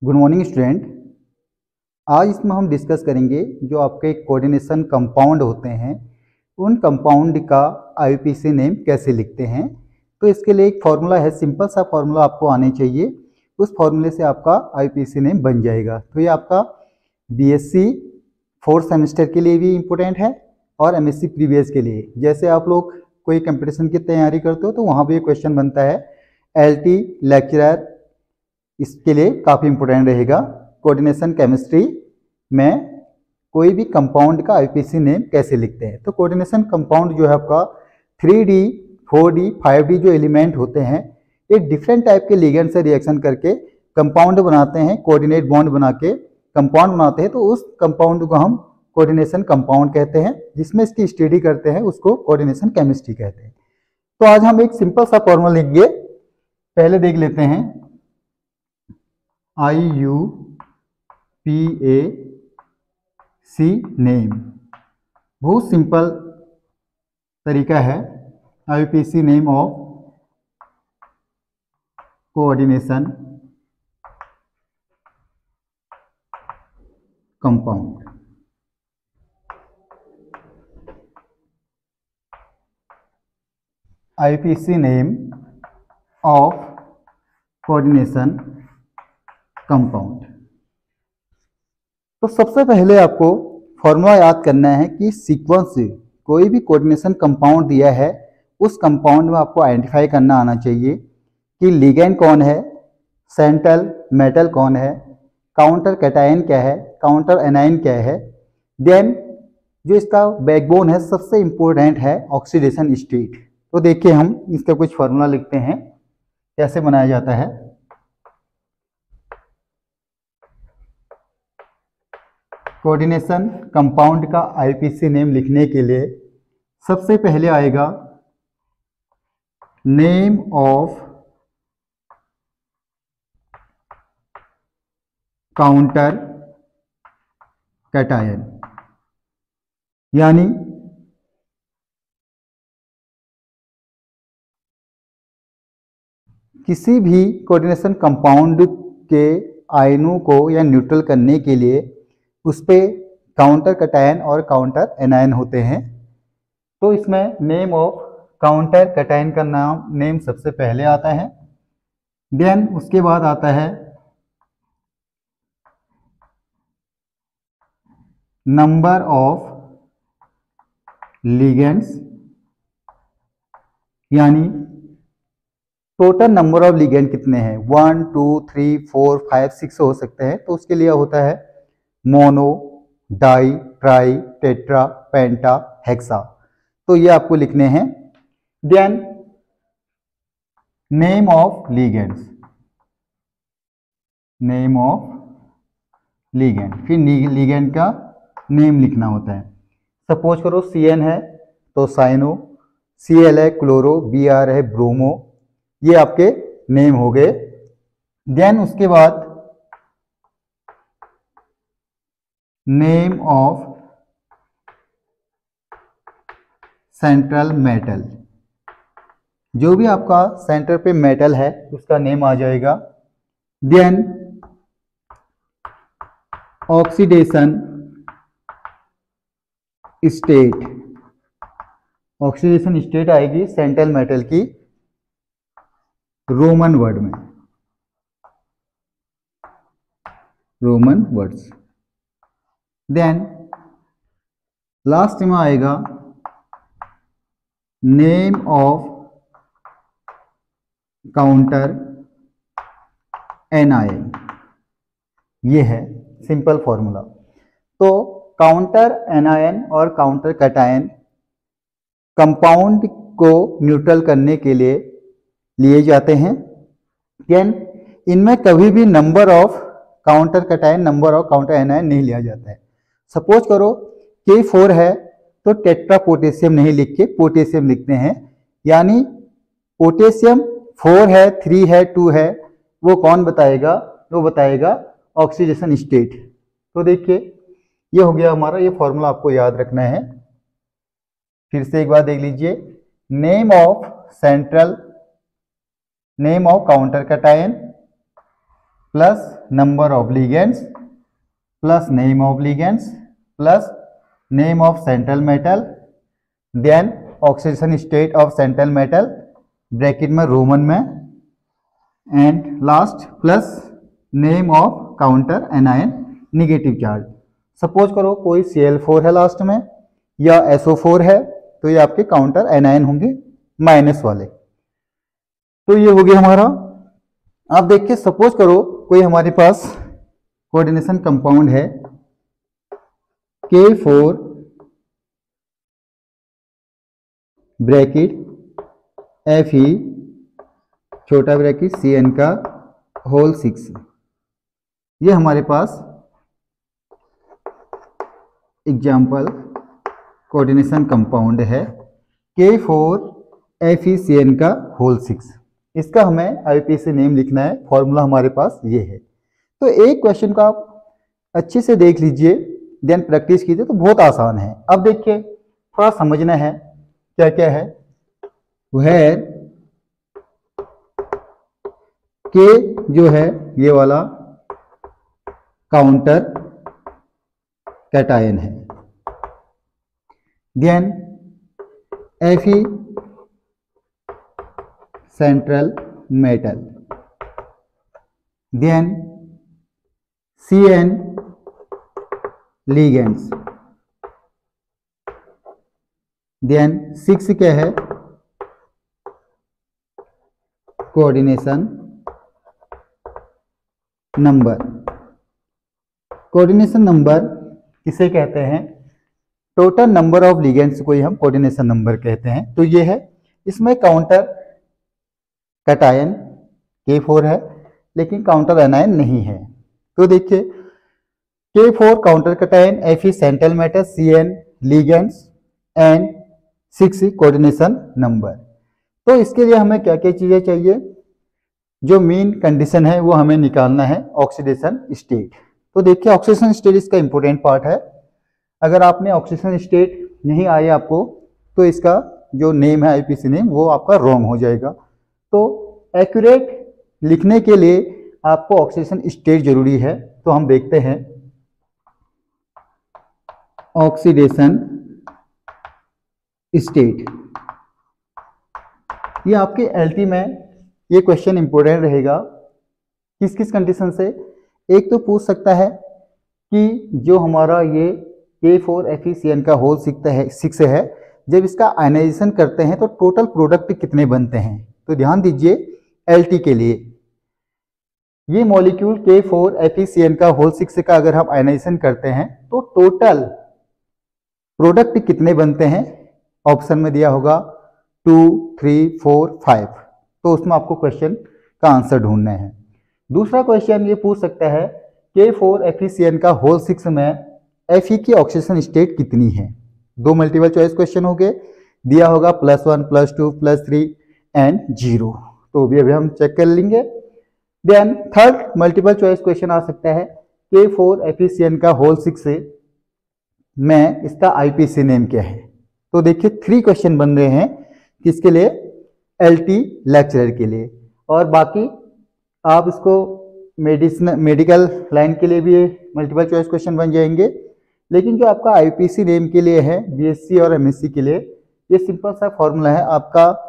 Good morning student. आज इसमें हम डिस्कस करेंगे जो आपके कोऑर्डिनेशन कंपाउंड होते हैं उन कंपाउंड का आईयूपीएसी नेम कैसे लिखते हैं। तो इसके लिए एक फॉर्मूला है, सिंपल सा फॉर्मूला आपको आने चाहिए। उस फॉर्मूले से आपका आईयूपीएसी नेम बन जाएगा। तो ये आपका बीएससी 4th सेमेस्टर के लिए भी इम्पोर्टेंट है और एमएससी प्रीवियस के लिए। जैसे आप लोग कोई कंपटीशन की तैयारी करते हो तो वहाँ भी क्वेश्चन बनता है। एलटी लेक्चरर इसके लिए काफ़ी इंपॉर्टेंट रहेगा। कोऑर्डिनेशन केमिस्ट्री में कोई भी कंपाउंड का आईयूपीएसी नेम कैसे लिखते हैं। तो कोऑर्डिनेशन कंपाउंड जो है आपका 3D 4D 5D जो एलिमेंट होते हैं ये डिफरेंट टाइप के लिगेंड से रिएक्शन करके कंपाउंड बनाते हैं, कोऑर्डिनेट बॉन्ड बना के कंपाउंड बनाते हैं। तो उस कंपाउंड को हम कोऑर्डिनेशन कंपाउंड कहते हैं। जिसमें इसकी स्टडी करते हैं उसको कोऑर्डिनेशन केमिस्ट्री कहते हैं। तो आज हम एक सिंपल सा फॉर्मूला लिखेंगे। पहले देख लेते हैं आईयूपीएसी नेम। बहुत सिंपल तरीका है। IUPAC name of coordination compound. IUPAC name of coordination compound. तो सबसे पहले आपको फॉर्मूला याद करना है कि सीक्वेंस से कोई भी कोऑर्डिनेशन कंपाउंड दिया है उस कंपाउंड में आपको आइडेंटिफाई करना आना चाहिए कि लिगेंड कौन है, सेंट्रल मेटल कौन है, काउंटर कैटायन क्या है, काउंटर एनायन क्या है। देन जो इसका बैकबोन है सबसे इंपॉर्टेंट है ऑक्सीडेशन स्टेट। तो देखिए हम इसका कुछ फॉर्मूला लिखते हैं कैसे बनाया जाता है। कोऑर्डिनेशन कंपाउंड का आईयूपीएसी नेम लिखने के लिए सबसे पहले आएगा नेम ऑफ काउंटर कैटायन, यानी किसी भी कोऑर्डिनेशन कंपाउंड के आयनों को या न्यूट्रल करने के लिए उस पे काउंटर कैटायन और काउंटर एनायन होते हैं। तो इसमें नेम ऑफ काउंटर कैटायन का नेम सबसे पहले आता है। देन उसके बाद आता है नंबर ऑफ लिगेंड्स, यानी टोटल नंबर ऑफ लिगेंड कितने हैं, 1 2 3 4 5 6 हो सकते हैं। तो उसके लिए होता है mono, di, tri, tetra, penta, hexa. तो ये आपको लिखने हैं। Then name of ligands, name of ligand, फिर लिगेंड का नेम लिखना होता है। सपोज करो CN है तो साइनो, Cl है क्लोरो, Br है ब्रोमो। ये आपके नेम हो गए। देन उसके बाद नेम ऑफ सेंट्रल मेटल, जो भी आपका सेंटर पे मेटल है उसका नेम आ जाएगा। Then oxidation state, oxidation state आएगी सेंट्रल मेटल की रोमन वर्ड में, रोमन वर्ड्स। देन लास्ट में आएगा नेम ऑफ काउंटर एनायन। ये है सिंपल फॉर्मूला। तो काउंटर एनायन और काउंटर कैटायन कंपाउंड को न्यूट्रल करने के लिए लिए जाते हैं। देन इनमें कभी भी number of counter cation, number of counter anion नहीं लिया जाता है। सपोज करो K4 है तो टेट्रा पोटेशियम नहीं लिख के पोटेशियम लिखते हैं, यानी पोटेशियम 4 है, 3 है, 2 है, वो कौन बताएगा, वो बताएगा ऑक्सीडेशन स्टेट। तो देखिए ये हो गया हमारा, ये फॉर्मूला आपको याद रखना है। फिर से एक बार देख लीजिए, name of central, name of counter cation, plus number of ligands plus name of ligands plus name of central metal, then oxidation state of central metal bracket में रोमन में, and last plus name of counter anion negative charge. Suppose करो कोई Cl4 है last में या SO4 है, तो ये आपके काउंटर एनायन होंगे माइनस वाले। तो ये हो गया हमारा। आप देखिए सपोज करो कोई हमारे पास कोऑर्डिनेशन कंपाउंड है K4 ब्रैकेट Fe छोटा ब्रैकेट Cn का होल 6। ये हमारे पास एग्जाम्पल कोऑर्डिनेशन कंपाउंड है K4 FeCN का होल 6। इसका हमें IUPAC नेम लिखना है, फॉर्मूला हमारे पास ये है। तो एक क्वेश्चन को आप अच्छे से देख लीजिए, देन प्रैक्टिस कीजिए, तो बहुत आसान है। अब देखिए थोड़ा समझना है क्या क्या है। वेयर K जो है ये वाला काउंटर कैटायन है, then Fe central metal, then Cn ligands, then 6 क्या है कोऑर्डिनेशन नंबर। कोऑर्डिनेशन नंबर किसे कहते हैं? टोटल नंबर ऑफ लिगेंड्स को ही हम कोऑर्डिनेशन नंबर कहते हैं। तो ये है, इसमें काउंटर कैटायन K4 है लेकिन काउंटर एनायन नहीं है। तो देखिए K4 counter cation, Fe central metal, Cn ligands and 6 coordination number. तो इसके लिए हमें क्या क्या चीजें चाहिए? जो मेन कंडीशन है वो हमें निकालना है, ऑक्सीडेशन स्टेट। तो देखिए ऑक्सीडेशन स्टेट इसका इंपॉर्टेंट पार्ट है। अगर आपने ऑक्सीडेशन स्टेट नहीं आया आपको, तो इसका जो नेम है IUPAC नेम वो आपका रॉन्ग हो जाएगा। तो एक्यूरेट लिखने के लिए आपको ऑक्सीडेशन स्टेट जरूरी है। तो हम देखते हैं ऑक्सीडेशन स्टेट, ये आपके LT में ये क्वेश्चन इंपॉर्टेंट रहेगा। किस किस कंडीशन से? एक तो पूछ सकता है कि जो हमारा ये K4 FeCN का होल 6 है, जब इसका आयनाइजेशन करते हैं तो टोटल प्रोडक्ट कितने बनते हैं? तो ध्यान दीजिए LT के लिए ये मॉलिक्यूल K4 FeCN का होल 6 का अगर हम आयनाइजेशन करते हैं तो टोटल प्रोडक्ट कितने बनते हैं? ऑप्शन में दिया होगा 2, 3, 4, 5। तो उसमें आपको क्वेश्चन का आंसर ढूंढना है। दूसरा क्वेश्चन ये पूछ सकता है K4 FeCN का होल 6 में Fe की ऑक्सीडेशन स्टेट कितनी है? 2 मल्टीपल चॉइस क्वेश्चन हो गए, दिया होगा +1, +2, +3 एंड 0। तो भी अभी हम चेक कर लेंगे। Then third multiple choice question आ सकता है K4 FeCN का होल 6 में इसका IUPAC नेम क्या है? तो देखिए 3 क्वेश्चन बन रहे हैं, किसके लिए? LT लेक्चरर के लिए। और बाकी आप इसको मेडिकल लाइन के लिए भी मल्टीपल चॉइस क्वेश्चन बन जाएंगे। लेकिन जो आपका IUPAC नेम के लिए है BSc और MSc के लिए, ये सिंपल सा फॉर्मूला है। आपका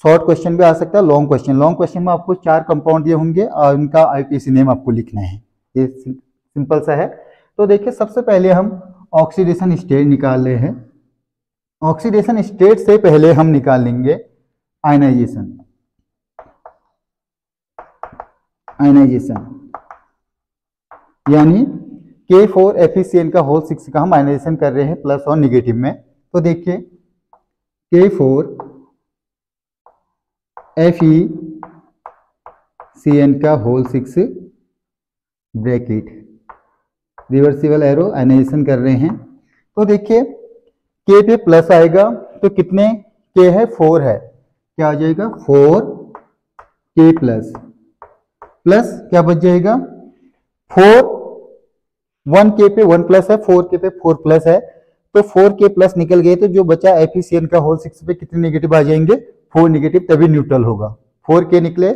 शॉर्ट क्वेश्चन भी आ सकता है, लॉन्ग क्वेश्चन में आपको 4 कंपाउंड दिए होंगे और उनका IUPAC नेम आपको लिखना है। ये सिंपल सा है। तो देखिए सबसे पहले हम ऑक्सीडेशन स्टेट निकाल रहे हैं। ऑक्सीडेशन स्टेट से पहले हम निकाल लेंगे आयनाइजेशन। यानी K4 FeCN का होल 6 का हम आयनाइजेशन कर रहे हैं प्लस और निगेटिव में। तो देखिए K4 FeCN का whole 6 bracket, reversible arrow ionisation कर रहे हैं। तो देखिए K पे प्लस आएगा तो कितने K है? 4 है। क्या आ जाएगा? 4K प्लस क्या बच जाएगा? 4, 1K पे 1 प्लस है, 4K पे 4 प्लस है, तो 4K प्लस निकल गए। तो जो बचा FeCN का होल 6 पे कितने नेगेटिव आ जाएंगे? 4 नेगेटिव, तभी न्यूट्रल होगा। 4K निकले,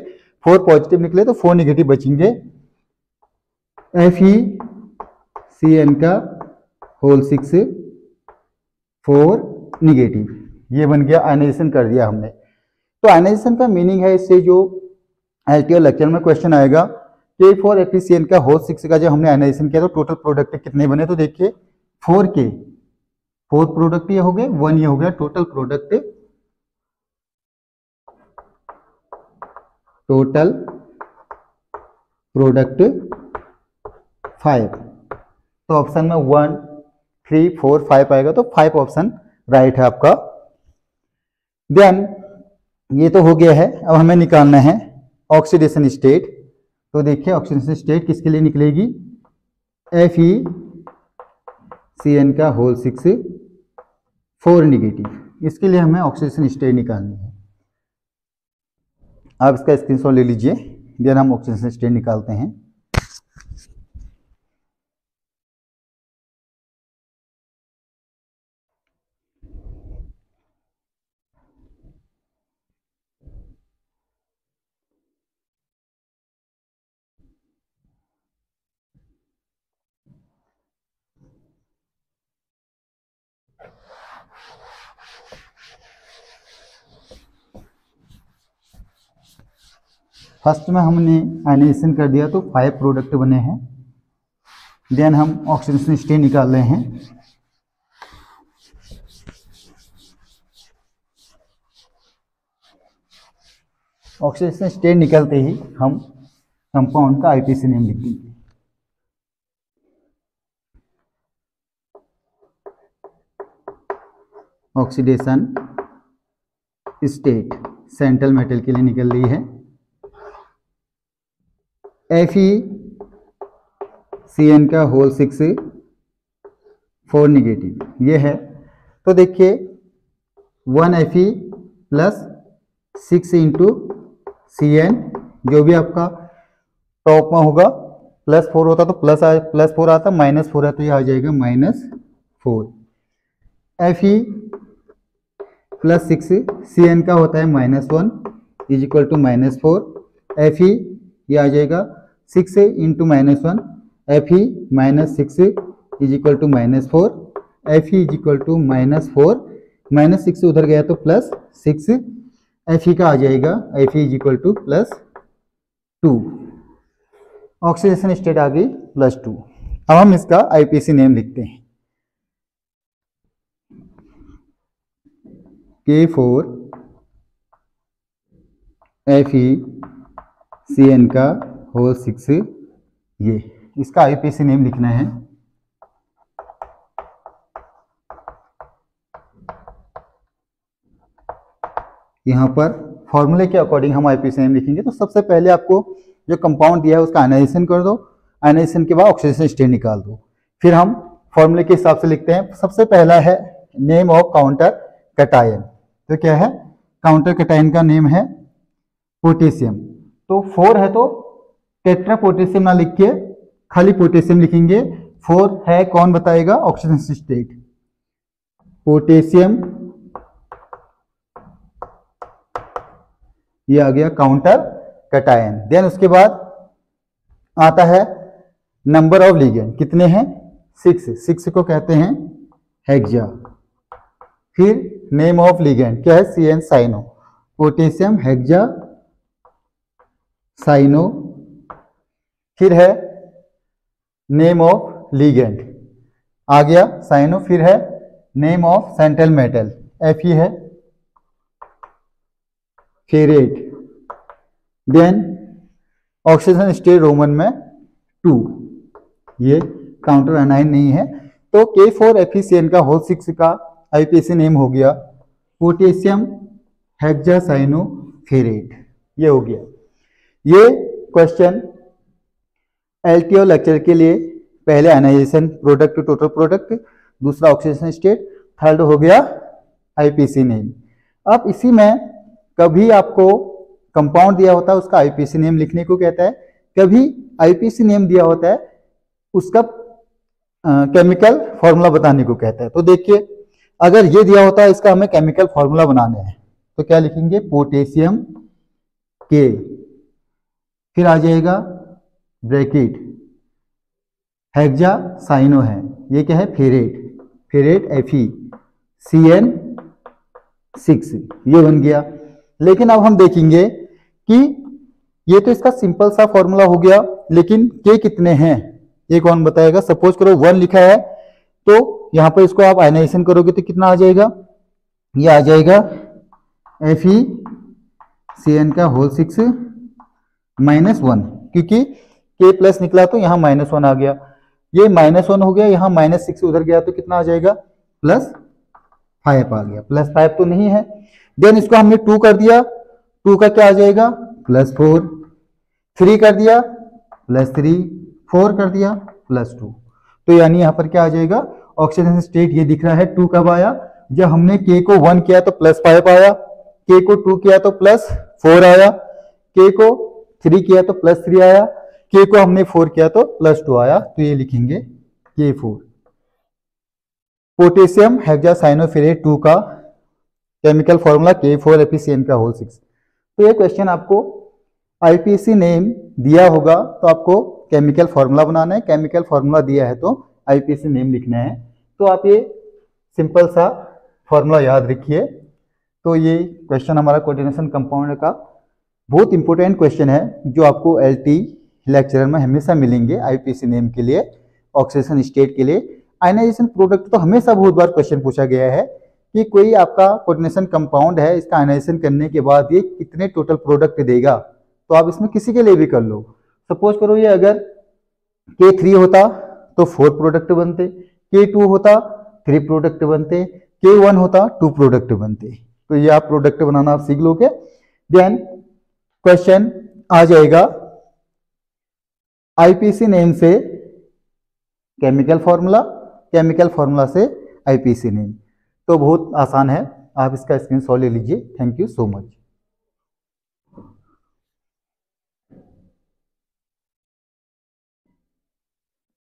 4 पॉजिटिव निकले तो 4 नेगेटिव बचेंगे। FeCN का होल 6 4 निगेटिव, ये बन गया। आयनाइजेशन कर दिया हमने। तो आयनाइजेशन का मीनिंग है, इससे जो LTO लेक्चर में क्वेश्चन आएगा K4FeCN का होल 6 का जब हमने आयनाइजेशन किया तो टोटल प्रोडक्ट कितने बने, तो देखिए 4 के 4 प्रोडक्ट ये हो गए, 1 ये हो गया, टोटल प्रोडक्ट 5। तो ऑप्शन में 1 3 4 5 आएगा, तो 5 ऑप्शन राइट है आपका। देन ये तो हो गया है। अब हमें निकालना है ऑक्सीडेशन स्टेट। तो देखिए ऑक्सीडेशन स्टेट किसके लिए निकलेगी, FeCN का होल 6 4 निगेटिव, इसके लिए हमें ऑक्सीडेशन स्टेट निकालनी है। आप इसका स्क्रीनशॉट ले लीजिए, देन हम ऑक्सीडेशन स्टेट निकालते हैं। फर्स्ट में हमने आयनाइजेशन कर दिया तो 5 प्रोडक्ट बने हैं। देन हम ऑक्सीडेशन स्टेट निकाल रहे हैं। ऑक्सीडेशन स्टेट निकलते ही हम कंपाउंड का IPC नेम लिख देंगे। ऑक्सीडेशन स्टेट सेंट्रल मेटल के लिए निकल रही है FeCN का होल 6 4 निगेटिव, ये है। तो देखिए 1 Fe प्लस 6 इंटू CN, जो भी आपका टॉप में होगा, +4 होता तो +4 आता, -4 है तो ये आ जाएगा -4। Fe प्लस 6 CN का होता है -1 इज इक्वल टू -4। Fe ये आ जाएगा 6 into -1, Fe -6 is equal to -4। Fe is equal to -4, -6 उधर गया तो +6, Fe का आ जाएगा Fe is equal to +2। Oxidation state आ गई +2। अब हम इसका IPC नेम लिखते हैं। K4FeCN का होल 6, ये इसका IPC नेम लिखना है। यहाँ पर फॉर्मूले के अकॉर्डिंग हम IPC नेम लिखेंगे। तो सबसे पहले आपको जो कंपाउंड दिया है उसका आयनाइजेशन कर दो, आयनाइजेशन के बाद ऑक्सीडेशन स्टेट निकाल दो, फिर हम फॉर्मूले के हिसाब से लिखते हैं। सबसे पहला है नेम ऑफ काउंटर कैटायन। तो क्या है, काउंटर कैटायन का नेम है पोटेशियम। तो 4 है तो टेट्रा पोटेशियम ना लिख के खाली पोटेशियम लिखेंगे। 4 है, कौन बताएगा, ऑक्सीडेशन स्टेट पोटेशियम, ये आ गया काउंटर कैटायन। देन उसके बाद आता है नंबर ऑफ लिगेंड, कितने हैं, 6 को कहते हैं हेक्सा। फिर नेम ऑफ लिगेंड क्या है, CN cyano, potassium hexa cyano. फिर है नेम ऑफ लिगेंड आ गया साइनो। फिर है name of central metal, Fe है ferrate. Then oxygen state Roman में 2, ये काउंटर एनाइन नहीं है। तो K4FeCN का होल 6 का IPC नेम हो गया पोटेशियम हेक्सासाइनो फेरेट, ये हो गया। ये क्वेश्चन LTO लेक्चर के लिए पहले आयनाइजेशन प्रोडक्ट टोटल प्रोडक्ट, दूसरा ऑक्सीडेशन स्टेट, थर्ड हो गया IPC नेम। अब इसी में कभी आपको कंपाउंड दिया होता है उसका IPC नेम लिखने को कहता है, कभी IPC नेम दिया होता है उसका केमिकल फॉर्मूला बताने को कहता है। तो देखिए अगर ये दिया होता है इसका हमें केमिकल फॉर्मूला बनाना है तो क्या लिखेंगे, पोटेशियम K, फिर आ जाएगा ब्रैकेट हेक्सासाइनो है, ये क्या है फेरेट, फेरेट FeCN6 ये बन गया। लेकिन अब हम देखेंगे कि ये तो इसका सिंपल सा फॉर्मूला हो गया, लेकिन के कितने हैं ये कौन बताएगा। सपोज करो 1 लिखा है, तो यहां पर इसको आप आयनाइजेशन करोगे तो कितना आ जाएगा, ये आ जाएगा FeCN6 -1, क्योंकि के प्लस निकला तो यहाँ -1 आ गया, ये -1 हो गया, यहाँ -6 उधर गया तो कितना आ जाएगा +5 आ गया। +5 तो नहीं है, देन इसको हमने 2 कर दिया, 2 का क्या आ जाएगा +4, 3 कर दिया +3, 4 कर दिया +2। तो यानी यहाँ पर क्या आ जाएगा ऑक्सीडेशन स्टेट ये दिख रहा है। 2 कब आया, जब हमने के को 1 किया तो +5 आया, के को 2 किया तो +4 आया, के को 3 किया तो +3 आया, के को हमने 4 किया तो +2 आया। तो ये लिखेंगे K4। पोटेशियम हेक्सासाइनोफेरेट 2 का केमिकल फॉर्मूला K4 FeCN6। तो ये क्वेश्चन आपको आईपीसी नेम दिया होगा तो आपको केमिकल फॉर्मूला बनाना है, केमिकल फॉर्मूला दिया है तो आईपीसी नेम लिखना है। तो आप ये सिंपल सा फॉर्मूला याद रखिए। तो ये क्वेश्चन हमारा कोऑर्डिनेशन कंपाउंड का बहुत इंपॉर्टेंट क्वेश्चन है, जो आपको एलटी लेक्चरर में हमेशा मिलेंगे आईपीसी नेम के लिए, ऑक्सीडेशन स्टेट के लिए। आयनाइजेशन प्रोडक्ट तो हमेशा बहुत बार क्वेश्चन पूछा गया है कि कोई आपका कोऑर्डिनेशन कंपाउंड है, इसका आयनाइजेशन करने के बाद ये कितने टोटल प्रोडक्ट देगा। तो आप इसमें किसी के लिए भी कर लो। सपोज करो ये अगर K3 होता तो 4 प्रोडक्ट बनते, K2 होता 3 प्रोडक्ट बनते, K1 होता 2 प्रोडक्ट बनते। तो ये आप प्रोडक्ट बनाना आप सीख लोगे। देन क्वेश्चन आ जाएगा आईपीसी नेम से केमिकल फॉर्मूला, केमिकल फॉर्मूला से आईपीसी नेम। तो बहुत आसान है, आप इसका स्क्रीनशॉट ले लीजिए। Thank you so much.